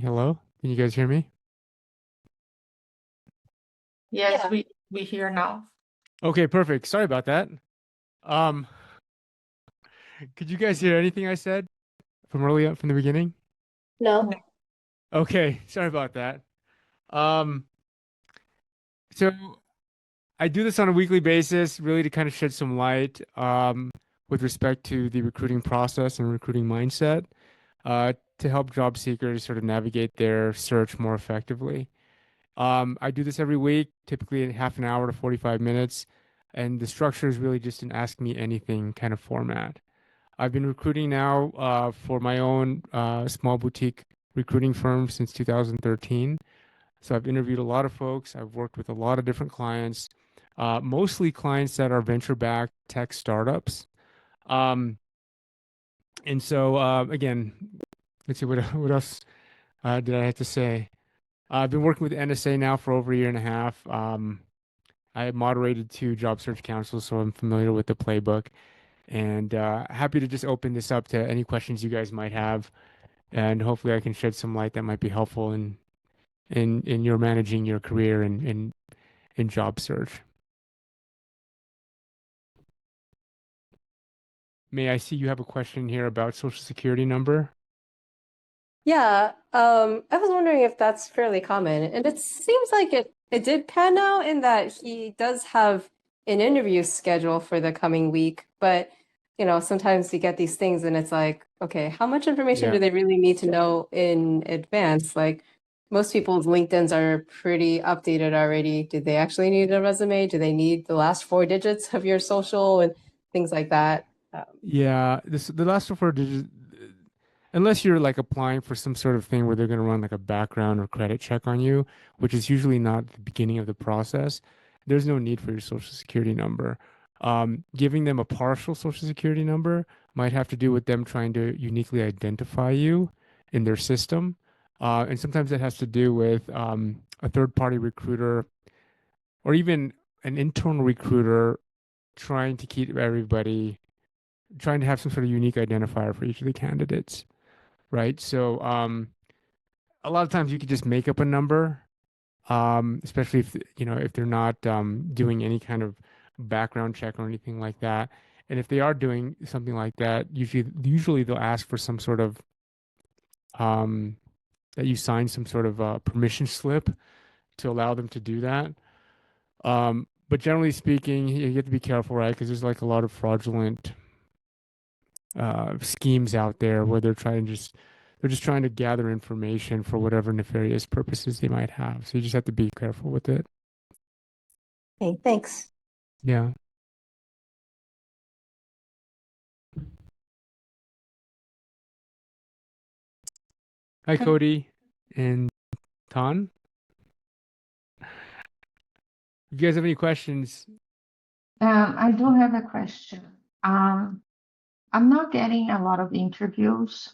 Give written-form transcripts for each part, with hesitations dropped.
Hello? Can you guys hear me? Yes, Yeah. we hear now. Okay, perfect. Sorry about that. Um, could you guys hear anything I said from earlier from the beginning? No. Okay, sorry about that. Um, so I do this on a weekly basis, really to kind of shed some light with respect to the recruiting process and recruiting mindset, to help job seekers sort of navigate their search more effectively. I do this every week, typically in half an hour to 45 minutes, and the structure is really just an ask me anything kind of format. I've been recruiting now for my own small boutique recruiting firm since 2013. So I've interviewed a lot of folks. I've worked with a lot of different clients, mostly clients that are venture-backed tech startups. Um, and so again, let's see what else did I have to say. I've been working with NSA now for over a year and a half. I moderated two job search councils, so I'm familiar with the playbook. And happy to just open this up to any questions you guys might have, and hopefully I can shed some light that might be helpful in your managing your career and in job search. May I see you have a question here about Social Security number? Yeah, I was wondering if that's fairly common, and it seems like it did pan out in that he does have an interview schedule for the coming week, but sometimes you get these things and it's like, okay, how much information do Yeah. they really need to know in advance? Like most people's LinkedIns are pretty updated already. Do they actually need a resume? Do they need the last four digits of your social and things like that? Yeah, the last four digits, unless you're like applying for some sort of thing where they're going to run like a background or credit check on you, which is usually not the beginning of the process, there's no need for your social security number. Giving them a partial social security number might have to do with them trying to uniquely identify you in their system. And sometimes that has to do with a third party recruiter or even an internal recruiter trying to keep everybody, trying to have some sort of unique identifier for each of the candidates, right? So, a lot of times you could just make up a number, especially if if they're not doing any kind of background check or anything like that. And if they are doing something like that, usually they'll ask for some sort of um, that you sign some sort of permission slip to allow them to do that. But generally speaking, you have to be careful, right? Because there's like a lot of fraudulent schemes out there where they're just trying to gather information for whatever nefarious purposes they might have. So you just have to be careful with it. Okay, thanks. Yeah. Hi, Cody and Ton. You guys have any questions? I do have a question. Um, I'm not getting a lot of interviews,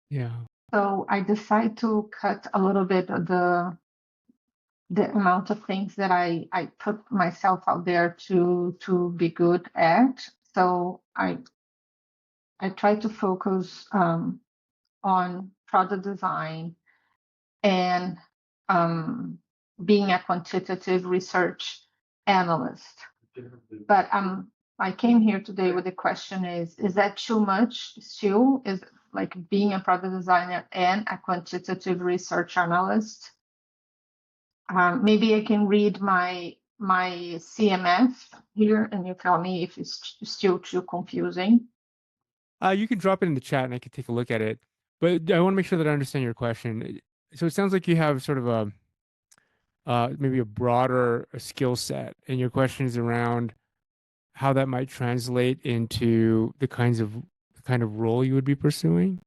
Yeah. so I decide to cut a little bit of the amount of things that I put myself out there to be good at. So I try to focus on product design and um, being a quantitative research analyst. But I came here today with the question is that too much still? Is like being a product designer and a quantitative research analyst? Maybe I can read my CMF here and you tell me if it's still too confusing. You can drop it in the chat and I can take a look at it. But I want to make sure that I understand your question. So it sounds like you have sort of a maybe a broader skill set, and your question is around how that might translate into the kind of role you would be pursuing.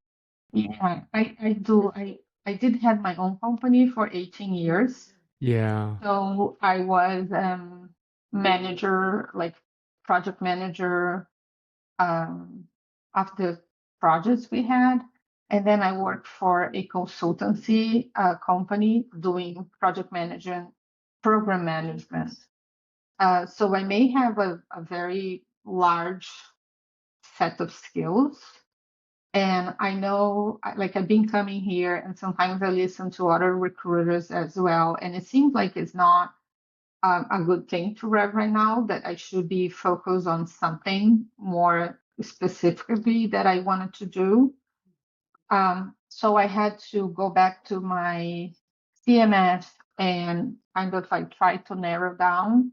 Yeah, I do. I did have my own company for 18 years. Yeah. So I was manager, like project manager of the projects we had. And then I worked for a consultancy company doing project management, program management. So I may have a very large set of skills. And I know, like, I've been coming here, and sometimes I listen to other recruiters as well, and it seems like it's not a good thing to rev right now, that I should be focused on something more specifically that I wanted to do. So I had to go back to my CMS and kind of like try to narrow down.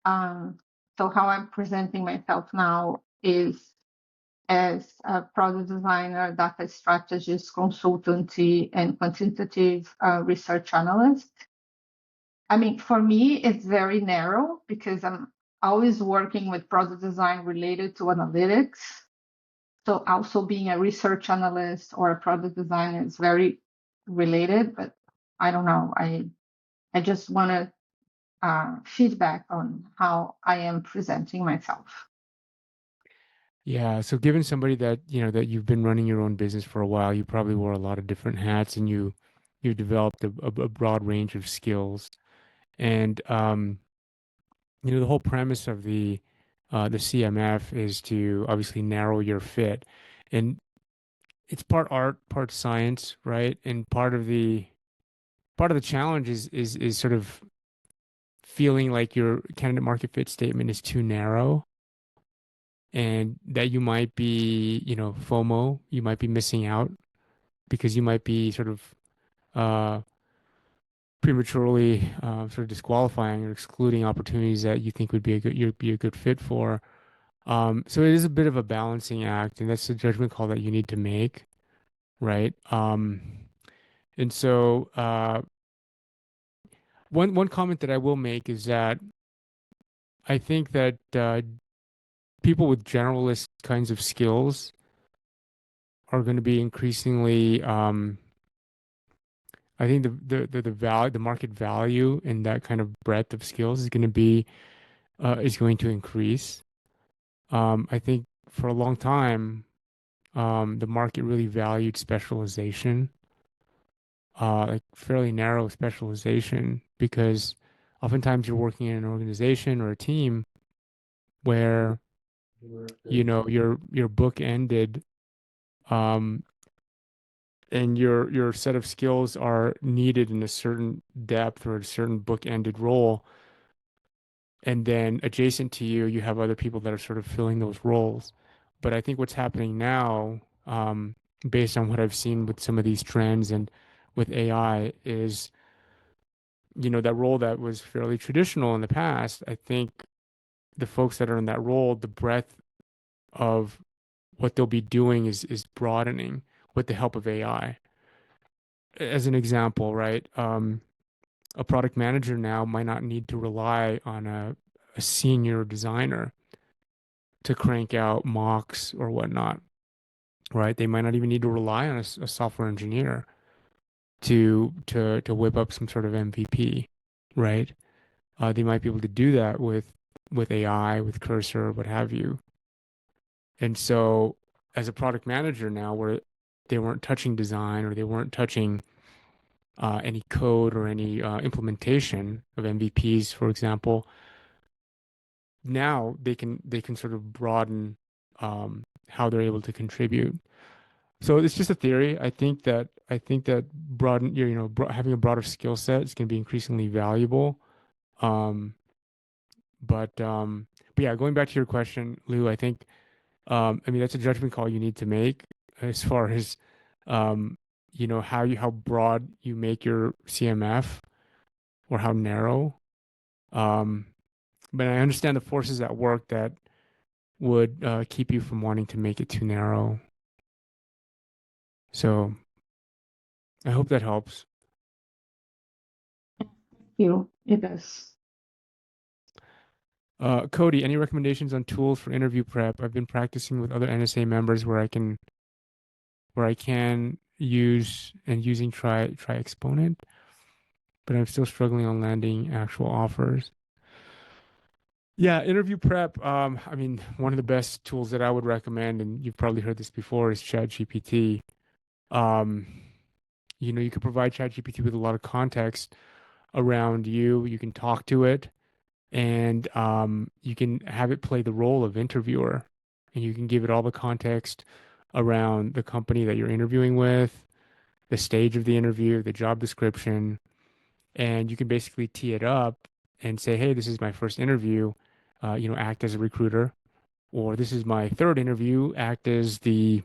So how I'm presenting myself now is as a product designer, data strategist, consultancy, and quantitative research analyst. I mean, for me, it's very narrow because I'm always working with product design related to analytics. So also being a research analyst or a product designer is very related, but I don't know. I just want to feedback on how I am presenting myself. Yeah, so given somebody that, that you've been running your own business for a while, you probably wore a lot of different hats and you developed a broad range of skills. And the whole premise of the CMF is to obviously narrow your fit. And it's part art, part science, right? And part of the challenge is sort of feeling like your candidate market fit statement is too narrow and that you might be, FOMO, you might be missing out because you might be sort of uh, prematurely sort of disqualifying or excluding opportunities that you think would be you'd be a good fit for. So it is a bit of a balancing act, and that's the judgment call that you need to make, right? And so one comment that I will make is that I think that people with generalist kinds of skills are going to be increasingly I think the value, the market value in that kind of breadth of skills is going to increase. I think for a long time, the market really valued specialization, like fairly narrow specialization, because oftentimes you're working in an organization or a team where your book ended, um, and your set of skills are needed in a certain depth or a certain book-ended role. And then adjacent to you, you have other people that are sort of filling those roles. But I think what's happening now, based on what I've seen with some of these trends and with AI, is, that role that was fairly traditional in the past. I think the folks that are in that role, the breadth of what they'll be doing is broadening with the help of AI. As an example, right? A product manager now might not need to rely on a senior designer to crank out mocks or whatnot, right? They might not even need to rely on a software engineer to whip up some sort of MVP, right? They might be able to do that with AI, with Cursor, what have you. And so, as a product manager now, where they weren't touching design or they weren't touching any code or any implementation of MVPs, for example, now they can sort of broaden how they're able to contribute. So it's just a theory. I think that having a broader skill set is going to be increasingly valuable. Um, but yeah, going back to your question, Lou, I think I mean that's a judgment call you need to make as far as um, how broad you make your CMF or how narrow. Um, but I understand the forces at work that would keep you from wanting to make it too narrow. So I hope that helps. It does. Cody, any recommendations on tools for interview prep? I've been practicing with other NSA members where I can use and using try Exponent, but I'm still struggling on landing actual offers. Yeah, interview prep. I mean, one of the best tools that I would recommend, and you've probably heard this before, is ChatGPT. Um, you can provide ChatGPT with a lot of context around you. You can talk to it, and you can have it play the role of interviewer, and you can give it all the context around the company that you're interviewing with, the stage of the interview, the job description, and you can basically tee it up and say, hey, this is my first interview, act as a recruiter, or this is my third interview, act as the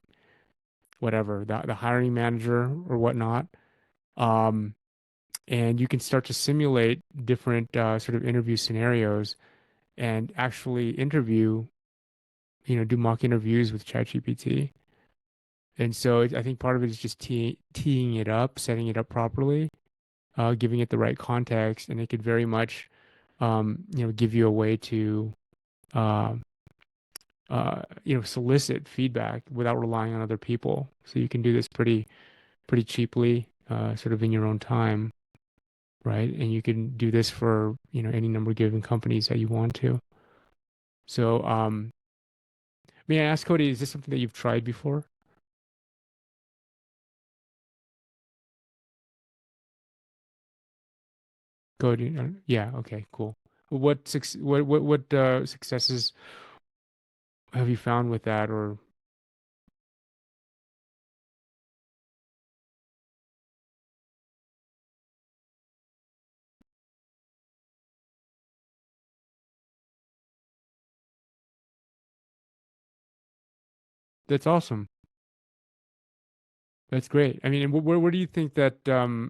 whatever, the hiring manager or whatnot. Um, and you can start to simulate different sort of interview scenarios and actually interview, do mock interviews with ChatGPT. And so I think part of it is just teeing it up, setting it up properly, giving it the right context, and it could very much, give you a way to, uh, solicit feedback without relying on other people. So you can do this pretty cheaply, sort of in your own time, right? And you can do this for, any number of given companies that you want to. So, may I ask, Cody, is this something that you've tried before? Cody, yeah, okay, cool. What successes have you found with that? Or that's awesome. That's great. I mean, and where do you think that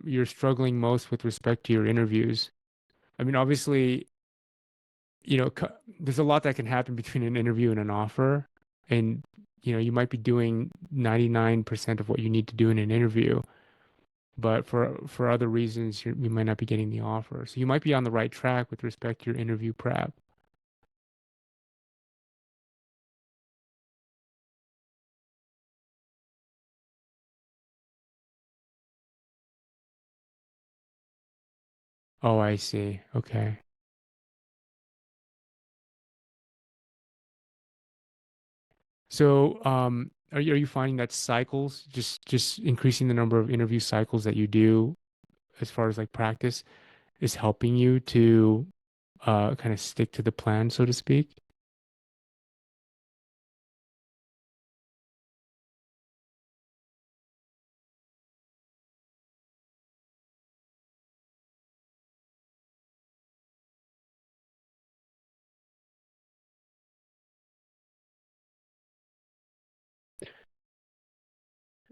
you're struggling most with respect to your interviews? I mean, obviously, there's a lot that can happen between an interview and an offer, and you might be doing 99% of what you need to do in an interview, but for other reasons, you might not be getting the offer. So you might be on the right track with respect to your interview prep. Oh, I see. Okay. So, are you finding that cycles, just increasing the number of interview cycles that you do as far as like practice is helping you to kind of stick to the plan, so to speak?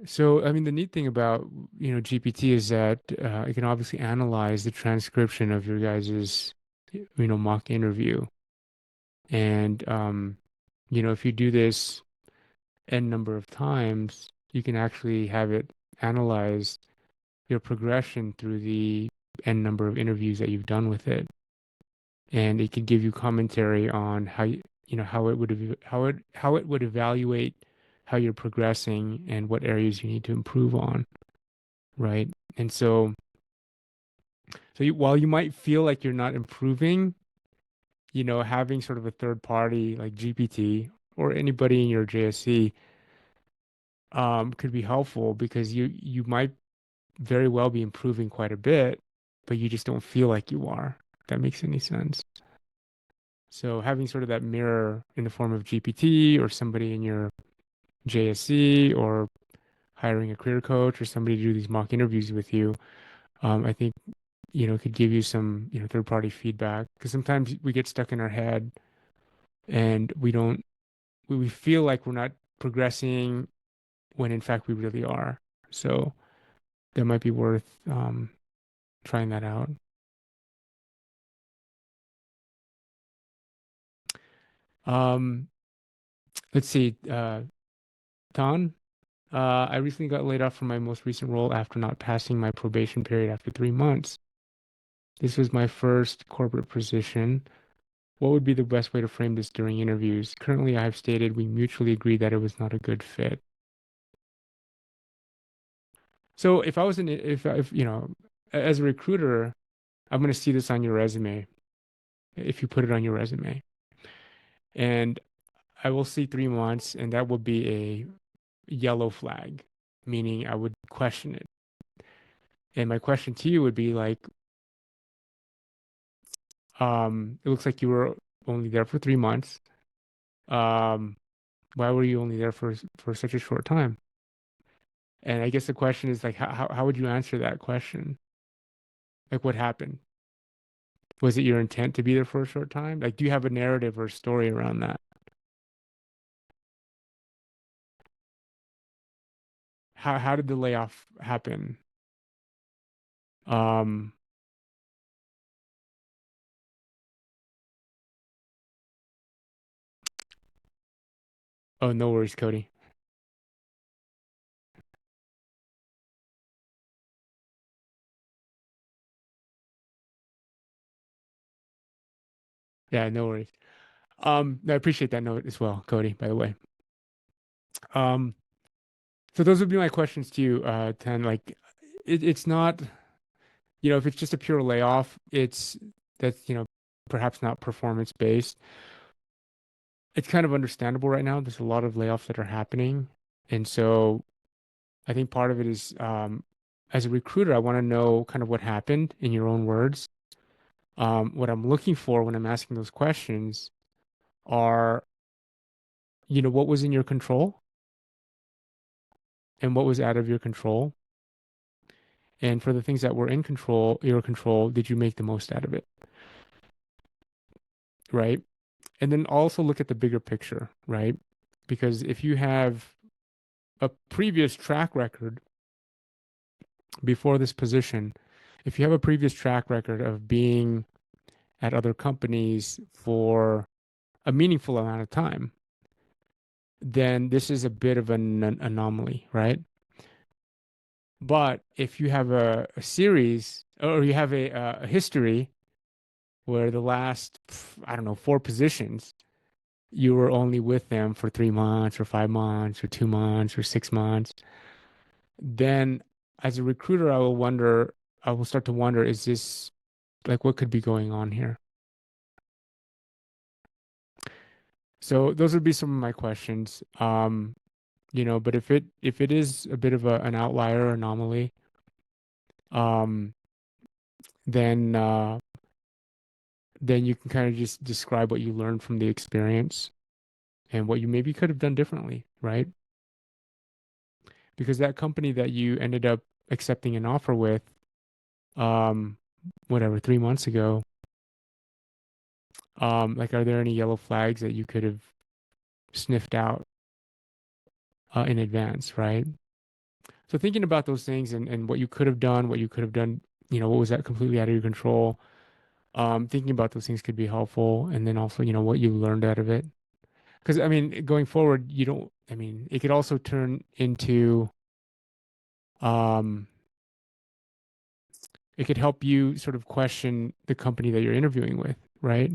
So, I mean, the neat thing about, GPT is that it can obviously analyze the transcription of your guys's, mock interview. And, if you do this n number of times, you can actually have it analyze your progression through the n number of interviews that you've done with it. And it can give you commentary on how it would how it would evaluate how you're progressing and what areas you need to improve on, right? And so while you might feel like you're not improving, having sort of a third party like GPT or anybody in your JSC could be helpful because you might very well be improving quite a bit, but you just don't feel like you are. If that makes any sense. So having sort of that mirror in the form of GPT or somebody in your JSC or hiring a career coach or somebody to do these mock interviews with you, I think, could give you some, third party feedback because sometimes we get stuck in our head and we feel like we're not progressing when in fact we really are. So that might be worth trying that out. Um, let's see, Don. I recently got laid off from my most recent role after not passing my probation period after 3 months. This was my first corporate position. What would be the best way to frame this during interviews? Currently, I have stated we mutually agreed that it was not a good fit. So if I was in, if as a recruiter, I'm going to see this on your resume if you put it on your resume, and I will see 3 months, and that would be a yellow flag, meaning I would question it. And my question to you would be like, it looks like you were only there for 3 months. Um, Why were you only there for such a short time? And I guess the question is like, how would you answer that question? Like, what happened? Was it your intent to be there for a short time? Like, do you have a narrative or a story around that? How did the layoff happen? Um, oh, no worries, Cody. Yeah, no worries. I appreciate that note as well, Cody, by the way. Um, so those would be my questions to you, Tan. Like, it's not, if it's just a pure layoff, that's, perhaps not performance based. It's kind of understandable right now. There's a lot of layoffs that are happening. And so I think part of it is, as a recruiter, I want to know kind of what happened in your own words. What I'm looking for when I'm asking those questions are, what was in your control and what was out of your control. And for the things that were in your control, did you make the most out of it? Right. And then also look at the bigger picture, right? Because if you have a previous track record before this position, if you have a previous track record of being at other companies for a meaningful amount of time, then this is a bit of an anomaly, right? But if you have a series or you have a history where the last, I don't know, 4 positions, you were only with them for 3 months or 5 months or 2 months or 6 months, then as a recruiter, I will start to wonder, is this like what could be going on here? So those would be some of my questions. But if it is a bit of an outlier or anomaly, um, then then you can kind of just describe what you learned from the experience and what you maybe could have done differently, right? Because that company that you ended up accepting an offer with, um, whatever, 3 months ago, like, are there any yellow flags that you could have sniffed out in advance, right? So thinking about those things and what you could have done, what was that completely out of your control? Thinking about those things could be helpful, and then also, what you learned out of it. Because I mean, going forward, you don't. I mean, it could also turn into, um, it could help you sort of question the company that you're interviewing with, right?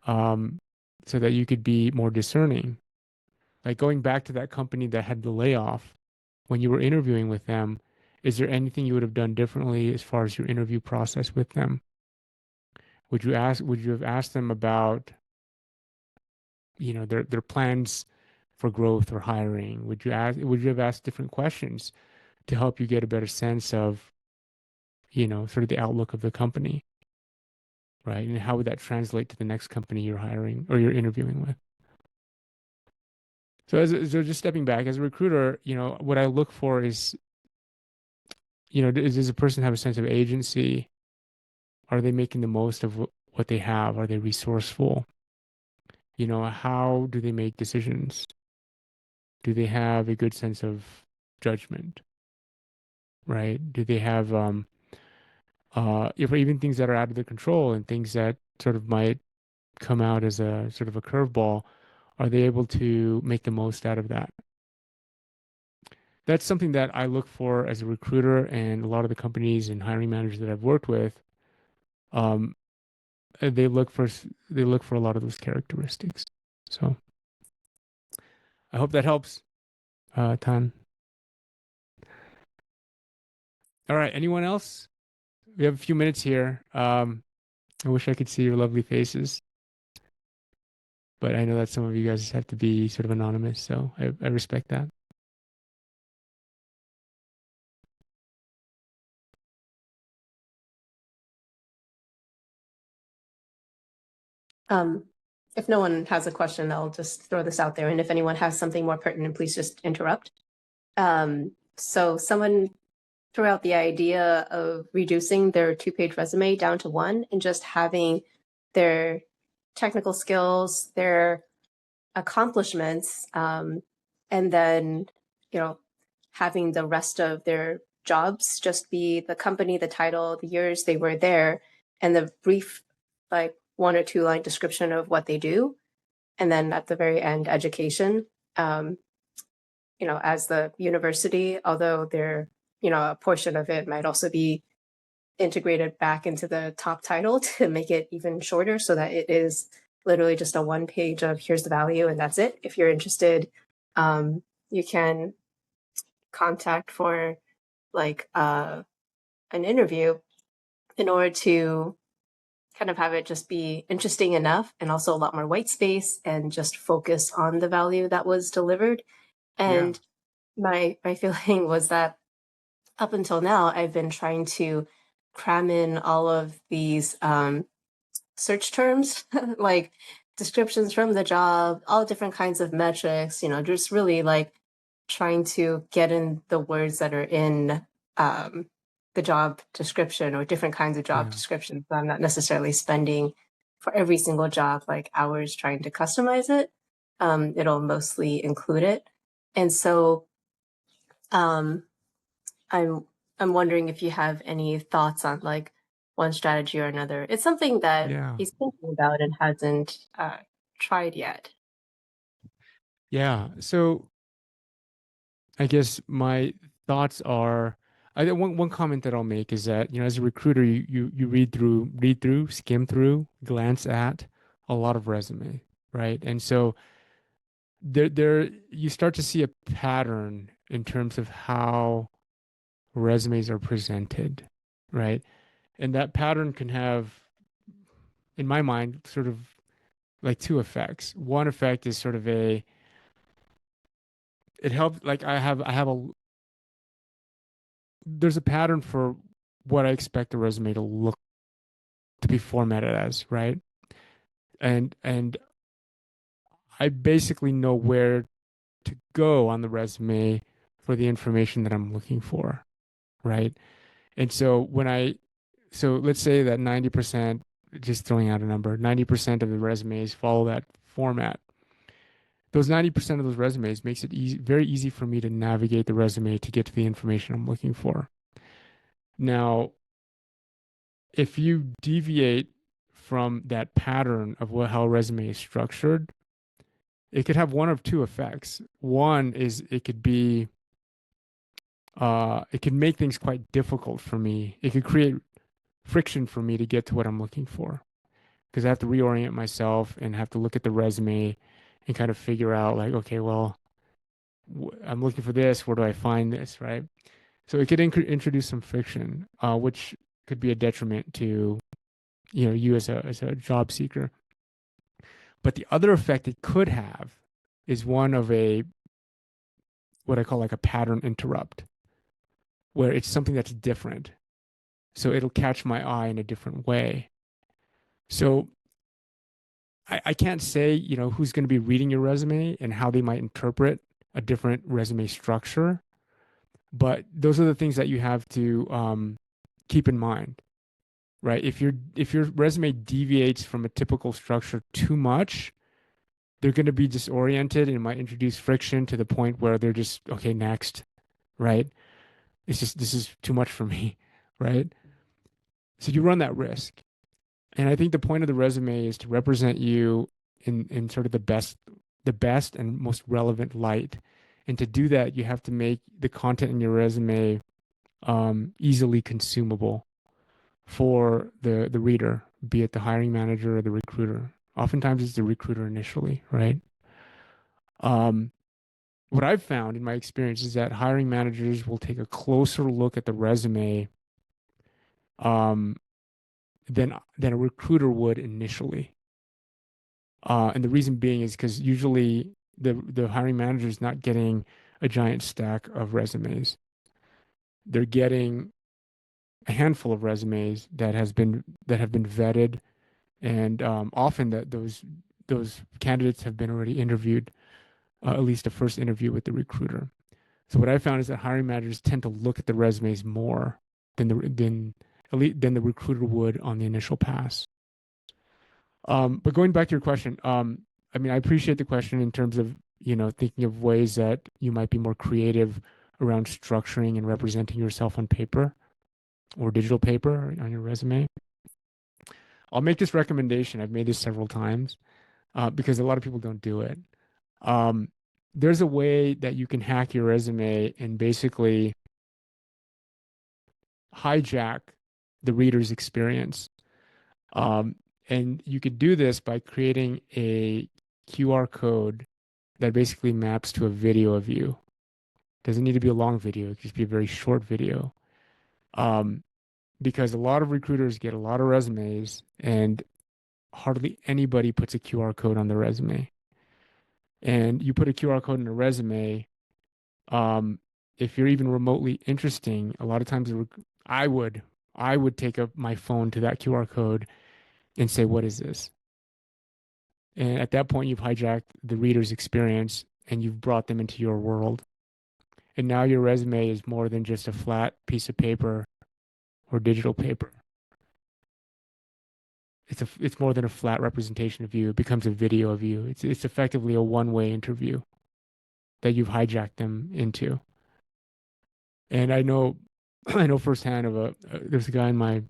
Um, so that you could be more discerning. Like going back to that company that had the layoff, when you were interviewing with them, is there anything you would have done differently as far as your interview process with them? Would you have asked them about, their plans for growth or hiring? Would you have asked different questions to help you get a better sense of, sort of the outlook of the company, right? And how would that translate to the next company you're hiring or you're interviewing with? So just stepping back as a recruiter, what I look for is, does a person have a sense of agency? Are they making the most of what they have? Are they resourceful? How do they make decisions? Do they have a good sense of judgment, right? Do they have if even things that are out of their control and things that sort of might come out as a sort of a curveball, are they able to make the most out of that? That's something that I look for as a recruiter, and a lot of the companies and hiring managers that I've worked with, um, they look for a lot of those characteristics. So I hope that helps, Tan. All right, anyone else? We have a few minutes here. I wish I could see your lovely faces, but I know that some of you guys have to be sort of anonymous, so I respect that. Um, if no one has a question, I'll just throw this out there. And if anyone has something more pertinent, please just interrupt. So someone threw out the idea of reducing their 2-page resume down to one and just having their technical skills, their accomplishments, and then, having the rest of their jobs just be the company, the title, the years they were there, and the brief, like 1 or 2 line description of what they do. And then at the very end, education, as the university, although they're, a portion of it might also be integrated back into the top title to make it even shorter so that it is literally just a 1 page of here's the value and that's it. If you're interested, you can contact for like an interview in order to kind of have it just be interesting enough and also a lot more white space and just focus on the value that was delivered. And my feeling was that up until now, I've been trying to cram in all of these search terms, like descriptions from the job, all different kinds of metrics, just really like trying to get in the words that are in the job description or different kinds of job descriptions. So I'm not necessarily spending for every single job like hours trying to customize it. It'll mostly include it. And so I'm I'm wondering if you have any thoughts on like one strategy or another. It's something that Yeah. he's thinking about and hasn't tried yet. Yeah. So I guess my thoughts are, I think one comment that I'll make is that, as a recruiter, you read through, skim through, glance at a lot of resume, right? And so there you start to see a pattern in terms of how resumes are presented, right? And that pattern can have, in my mind, sort of like 2 effects. One effect is sort of it helps, like there's a pattern for what I expect a resume to be formatted as, right? And I basically know where to go on the resume for the information that I'm looking for, right? And so let's say that 90%, just throwing out a number, 90% of the resumes follow that format. Those 90% of those resumes makes it very easy for me to navigate the resume to get to the information I'm looking for. Now, if you deviate from that pattern of how a resume is structured, it could have one of 2 effects. One is it could make things quite difficult for me. It could create friction for me to get to what I'm looking for because I have to reorient myself and have to look at the resume and kind of figure out like, okay, well, I'm looking for this. Where do I find this, right? So it could introduce some friction, which could be a detriment to you as a job seeker. But the other effect it could have is one of what I call like a pattern interrupt, where it's something that's different. So it'll catch my eye in a different way. So I can't say, who's going to be reading your resume and how they might interpret a different resume structure. But those are the things that you have to keep in mind, right? If your resume deviates from a typical structure too much, they're going to be disoriented and it might introduce friction to the point where they're just, okay, next, right? This is too much for me, right? So you run that risk. And I think the point of the resume is to represent you in sort of the best and most relevant light. And to do that, you have to make the content in your resume easily consumable for the reader, be it the hiring manager or the recruiter. Oftentimes it's the recruiter initially, right? What I've found in my experience is that hiring managers will take a closer look at the resume um, than a recruiter would initially. And the reason being is because usually the hiring manager is not getting a giant stack of resumes. They're getting a handful of resumes that have been vetted, and often those candidates have been already interviewed, at least a first interview with the recruiter. So what I found is that hiring managers tend to look at the resumes more than the recruiter would on the initial pass. But going back to your question, I mean, I appreciate the question in terms of, thinking of ways that you might be more creative around structuring and representing yourself on paper or digital paper on your resume. I'll make this recommendation. I've made this several times because a lot of people don't do it. There's a way that you can hack your resume and basically hijack the reader's experience. And you could do this by creating a QR code that basically maps to a video of you. Doesn't need to be a long video. It could just be a very short video. Because a lot of recruiters get a lot of resumes and hardly anybody puts a QR code on their resume. And you put a QR code in a resume, if you're even remotely interesting, a lot of times I would take up my phone to that QR code and say, what is this? And at that point, you've hijacked the reader's experience and you've brought them into your world. And now your resume is more than just a flat piece of paper or digital paper. It's more than a flat representation of you. It becomes a video of you. It's effectively a one-way interview that you've hijacked them into. And I know firsthand of there's a guy in my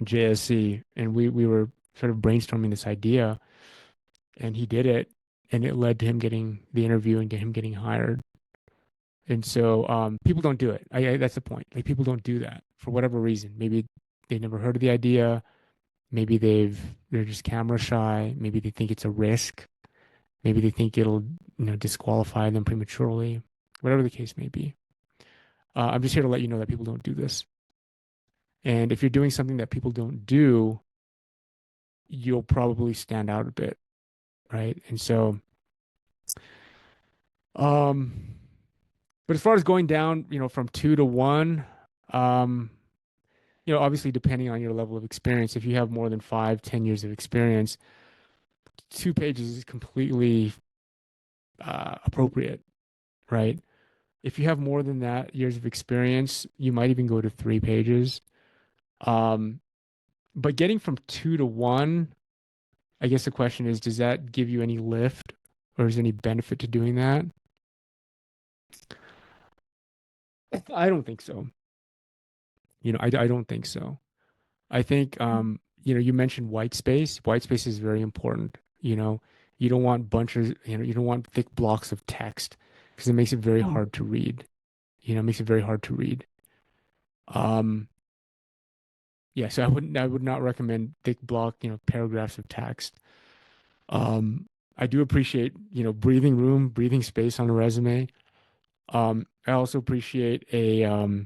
JSC, and we were sort of brainstorming this idea, and he did it, and it led to him getting the interview and him getting hired. And so people don't do it. That's the point. Like, people don't do that for whatever reason. Maybe they never heard of the idea. Maybe they're just camera shy. Maybe they think it's a risk. Maybe they think it'll, disqualify them prematurely. Whatever the case may be. I'm just here to let you know that people don't do this. And if you're doing something that people don't do, you'll probably stand out a bit, right? And so, but as far as going down, from 2 to 1, obviously depending on your level of experience, if you have more than 5-10 years of experience, 2 pages is completely appropriate, right? If you have more than that years of experience, you might even go to 3 pages. But getting from 2 to 1, I guess the question is, does that give you any lift or is there any benefit to doing that? I don't think so. I don't think so. I think, you mentioned white space. White space is very important. You don't want bunches, you don't want thick blocks of text because it makes it very hard to read. It makes it very hard to read. Yeah, so I would not recommend thick block, paragraphs of text. I do appreciate, breathing room, breathing space on a resume. I also appreciate the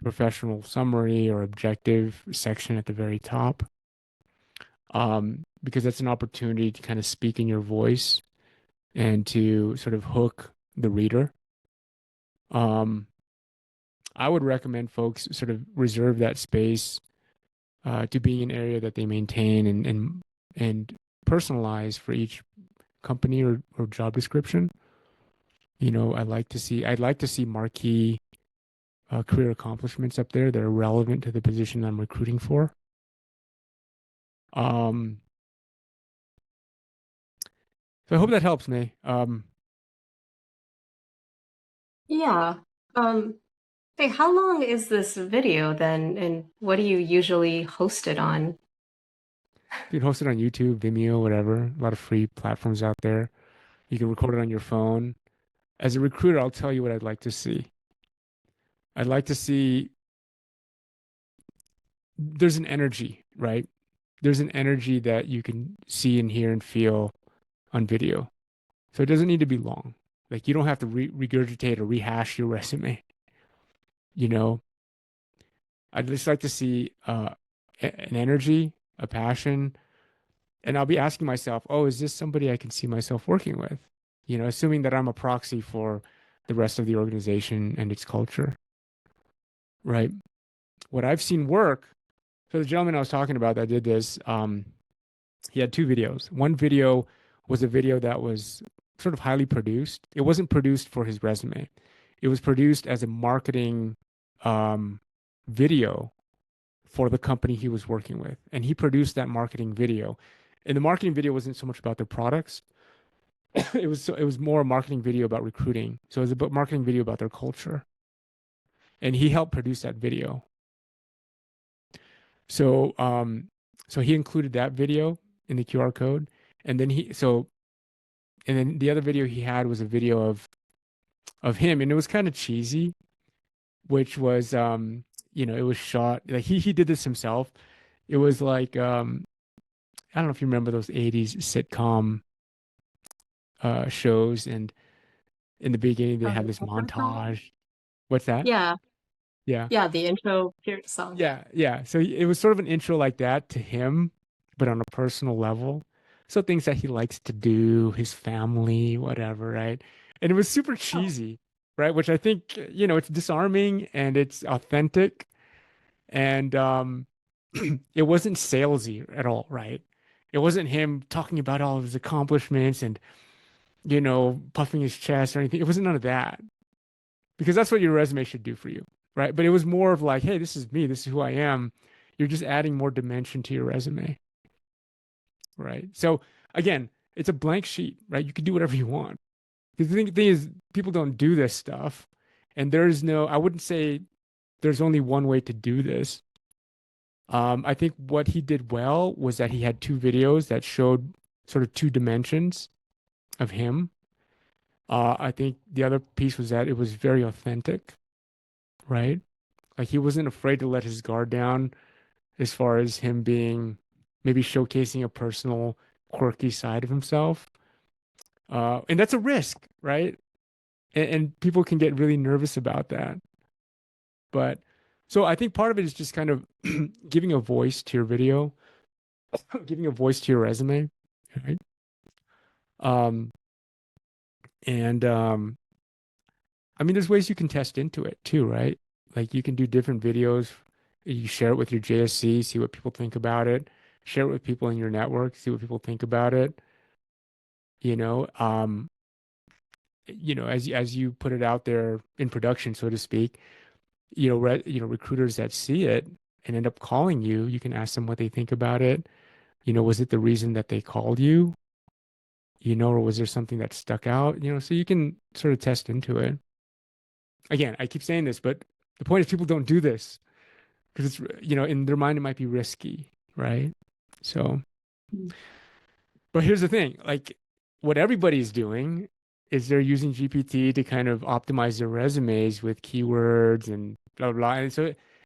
professional summary or objective section at the very top. Because that's an opportunity to kind of speak in your voice and to sort of hook the reader. I would recommend folks sort of reserve that space to being an area that they maintain and personalize for each company or job description. I'd like to see marquee career accomplishments up there that are relevant to the position I'm recruiting for. So I hope that helps, May. Yeah. Hey, how long is this video then, and what do you usually host it on? You can host it on YouTube, Vimeo, whatever. A lot of free platforms out there. You can record it on your phone. As a recruiter, I'll tell you what I'd like to see. I'd like to see there's an energy, right? There's an energy that you can see and hear and feel on video. So it doesn't need to be long. Like, you don't have to regurgitate or rehash your resume. I'd just like to see an energy, a passion, and I'll be asking myself, oh, is this somebody I can see myself working with? Assuming that I'm a proxy for the rest of the organization and its culture, right? What I've seen work So the gentleman I was talking about that did this, he had two videos. One video was a video that was sort of highly produced. It wasn't produced for his resume. It was produced as a marketing um, video for the company he was working with. And he produced that marketing video. And the marketing video wasn't so much about their products. It was more a marketing video about recruiting. So it was a marketing video about their culture. And he helped produce that video. So so he included that video in the QR code. And then and then the other video he had was a video of him, and it was kind of cheesy, which was it was shot like he did this himself. It was like I don't know if you remember those 80s sitcom shows, and in the beginning they had this montage. What's that? Yeah, Yeah. yeah, the intro song. Yeah, yeah. So it was sort of an intro like that to him, but on a personal level. So things that he likes to do, his family, whatever, right? And it was super cheesy, right? Which I think, it's disarming and it's authentic, and it wasn't salesy at all, right? It wasn't him talking about all of his accomplishments and, puffing his chest or anything. It wasn't none of that, because that's what your resume should do for you, right? But it was more of like, hey, this is me, this is who I am. You're just adding more dimension to your resume, right? So again, it's a blank sheet, right? You can do whatever you want. Because the thing is, people don't do this stuff, and I wouldn't say there's only one way to do this. I think what he did well was that he had two videos that showed sort of two dimensions of him. I think the other piece was that it was very authentic, right? Like he wasn't afraid to let his guard down as far as him being maybe showcasing a personal, quirky side of himself. And that's a risk, right? And people can get really nervous about that. But so I think part of it is just kind of giving a voice to your video, giving a voice to your resume, right? Um, and I mean, there's ways you can test into it too, right? Like you can do different videos. You share it with your JSC, see what people think about it. Share it with people in your network, see what people think about it. You know, um, as you put it out there in production, so to speak, recruiters that see it and end up calling you, you can ask them what they think about it. Was it the reason that they called you? Or was there something that stuck out? So you can sort of test into it. Again, I keep saying this, but the point is people don't do this because it's, in their mind, it might be risky, right? So, but here's the thing, like what everybody's doing is they're using GPT to kind of optimize their resumes with keywords and blah, blah, blah.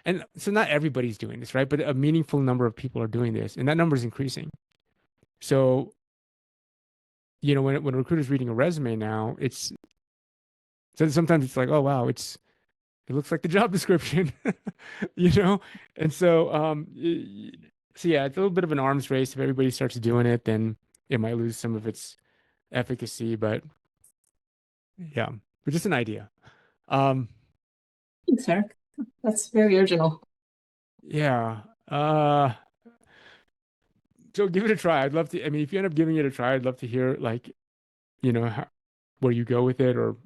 And so not everybody's doing this, right? But a meaningful number of people are doing this, and that number is increasing. So, when a recruiter's reading a resume now, so sometimes it's like, oh wow, it looks like the job description, And so yeah, it's a little bit of an arms race. If everybody starts doing it, then it might lose some of its efficacy. But yeah, but just an idea. Thanks, Eric. That's very original. Yeah. So give it a try. I'd love to. I mean, if you end up giving it a try, I'd love to hear where you go with it, or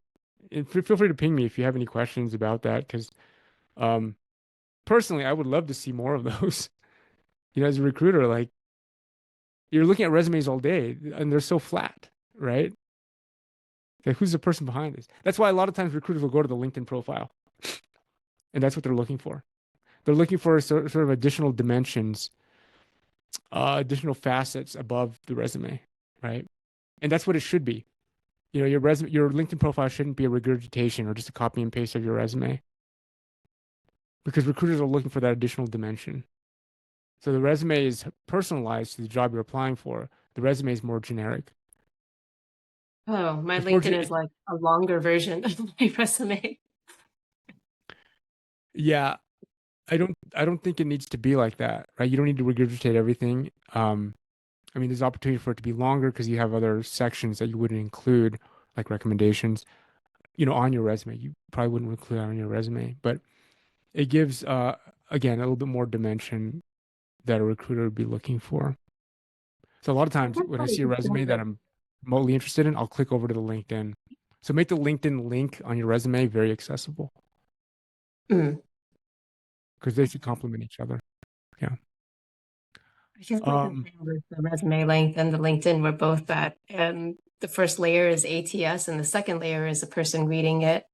and feel free to ping me if you have any questions about that. Because personally, I would love to see more of those. As a recruiter, like you're looking at resumes all day, and they're so flat, right? Like, who's the person behind this? That's why a lot of times recruiters will go to the LinkedIn profile, and that's what they're looking for. They're looking for sort of additional dimensions, additional facets above the resume, right? And that's what it should be. Your LinkedIn profile shouldn't be a regurgitation or just a copy and paste of your resume, because recruiters are looking for that additional dimension. So the resume is personalized to the job you're applying for. The resume is more generic. Oh, my It's more LinkedIn is like a longer version of my resume. Yeah, I don't think it needs to be like that, right? You don't need to regurgitate everything. I mean, there's opportunity for it to be longer because you have other sections that you wouldn't include, like recommendations, on your resume. You probably wouldn't include that on your resume, but it gives, again, a little bit more dimension that a recruiter would be looking for. So a lot of times That's when I probably see a just resume that I'm remotely interested in, I'll click over to the LinkedIn. So make the LinkedIn link on your resume very accessible Mm. because they should complement each other. Yeah. I feel like the thing with the resume link and the LinkedIn were both that the first layer is ATS and the second layer is a person reading it.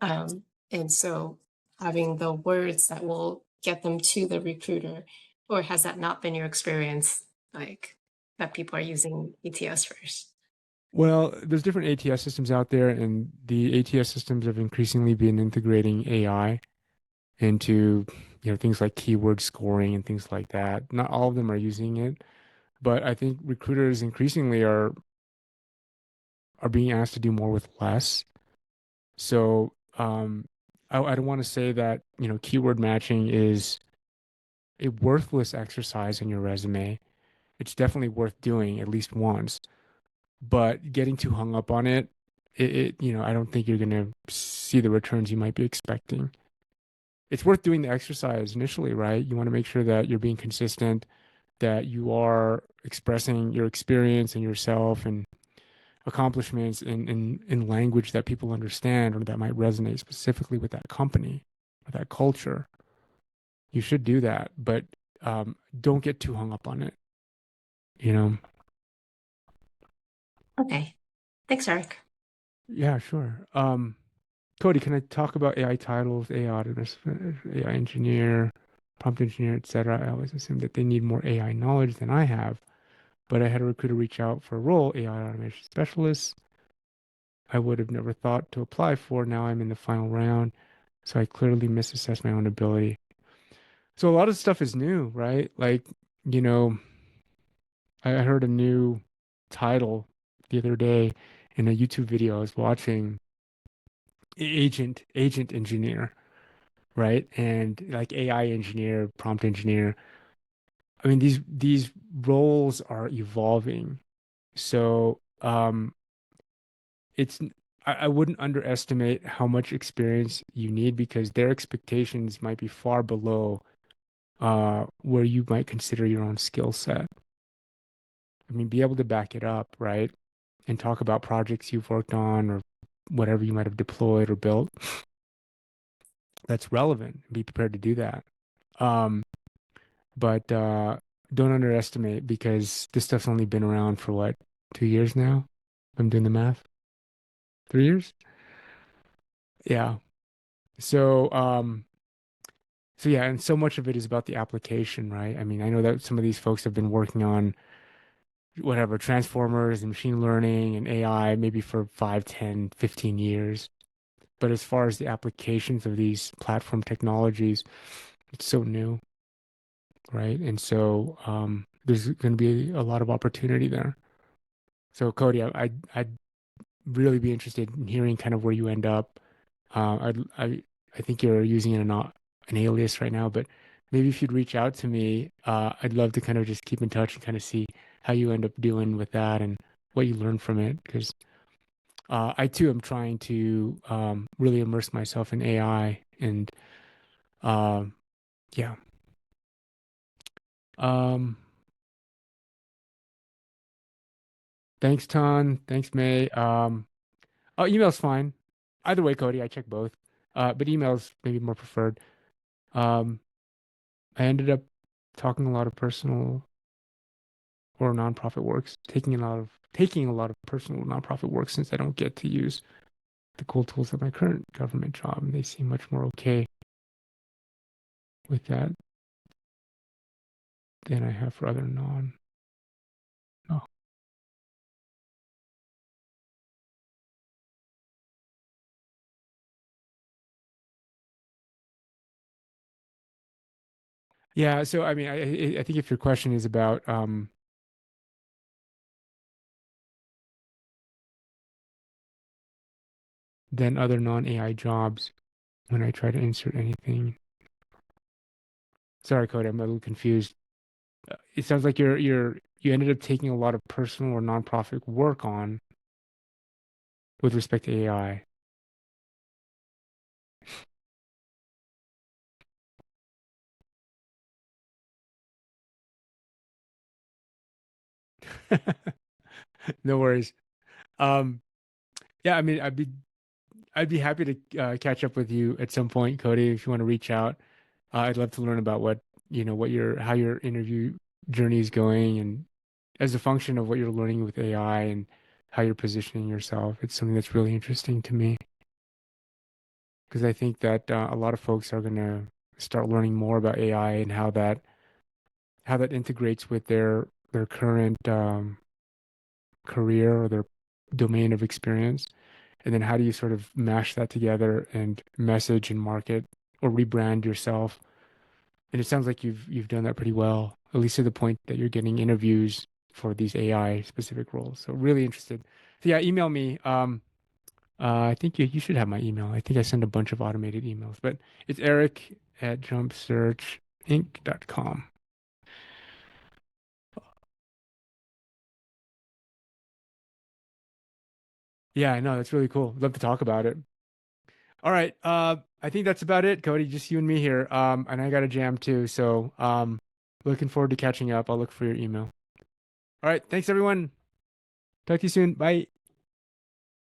And so having the words that will get them to the recruiter, or has that not been your experience, like that people are using ATS first? Well, there's different ATS systems out there, and the ATS systems have increasingly been integrating AI into, things like keyword scoring and things like that. Not all of them are using it, but I think recruiters increasingly are being asked to do more with less. So, I don't want to say that, keyword matching is a worthless exercise in your resume. It's definitely worth doing at least once, but getting too hung up on it, I don't think you're going to see the returns you might be expecting. It's worth doing the exercise initially, right? You want to make sure that you're being consistent, that you are expressing your experience and yourself and accomplishments in language that people understand or that might resonate specifically with that company or that culture. You should do that, but don't get too hung up on it, you know? Okay. Thanks, Eric. Yeah, sure. Cody, can I talk about AI titles, AI automation, AI engineer, prompt engineer, etc.? I always assume that they need more AI knowledge than I have, but I had a recruiter reach out for a role, AI automation specialist. I would have never thought to apply for. Now I'm in the final round, so I clearly misassessed my own ability. So a lot of stuff is new, right? Like, you know, I heard a new title the other day in a YouTube video I was watching, agent engineer, right? And like AI engineer, prompt engineer. I mean, these roles are evolving. So, it's I wouldn't underestimate how much experience you need because their expectations might be far below where you might consider your own skill set. I mean, be able to back it up, right? And talk about projects you've worked on or whatever you might have deployed or built that's relevant. Be prepared to do that. Um, but don't underestimate because this stuff's only been around for what, 2 years now? If I'm doing the math. 3 years? Yeah. So, so yeah, and so much of it is about the application, right? I mean, I know that some of these folks have been working on whatever, transformers and machine learning and AI maybe for 5, 10, 15 years. But as far as the applications of these platform technologies, it's so new, right? And so there's going to be a lot of opportunity there. So Cody, I'd really be interested in hearing kind of where you end up. I think you're using an alias right now, but maybe if you'd reach out to me, I'd love to kind of just keep in touch and kind of see how you end up doing with that and what you learn from it. Because I too am trying to really immerse myself in AI and yeah. Um, Thanks, Ton. Thanks, May. Oh, email's fine. Either way, Cody, I check both. But email's maybe more preferred. Um, I ended up talking a lot of personal or nonprofit works, taking a lot of personal nonprofit work since I don't get to use the cool tools of my current government job, and they seem much more okay with that than I have for other non. Oh. Yeah, so I mean, I think if your question is about then other non-AI jobs when I try to insert anything. Sorry, Cody, I'm a little confused. It sounds like you ended up taking a lot of personal or nonprofit work on with respect to AI. No worries. Um, yeah, I mean, I'd be happy to catch up with you at some point, Cody, if you want to reach out. I'd love to learn about what how your interview journey is going, and as a function of what you're learning with AI and how you're positioning yourself. It's something that's really interesting to me because I think that a lot of folks are going to start learning more about AI and how that integrates with their current career or their domain of experience. And then how do you sort of mash that together and message and market or rebrand yourself? And it sounds like you've done that pretty well, at least to the point that you're getting interviews for these AI specific roles. So really interested. So yeah, email me. I think you should have my email. I think I send a bunch of automated emails, but it's eric@jumpsearchinc.com. Yeah, I know. That's really cool. Love to talk about it. All right. I think that's about it, Cody. Just you and me here. And I got a jam too. So, looking forward to catching up. I'll look for your email. All right. Thanks, everyone. Talk to you soon. Bye.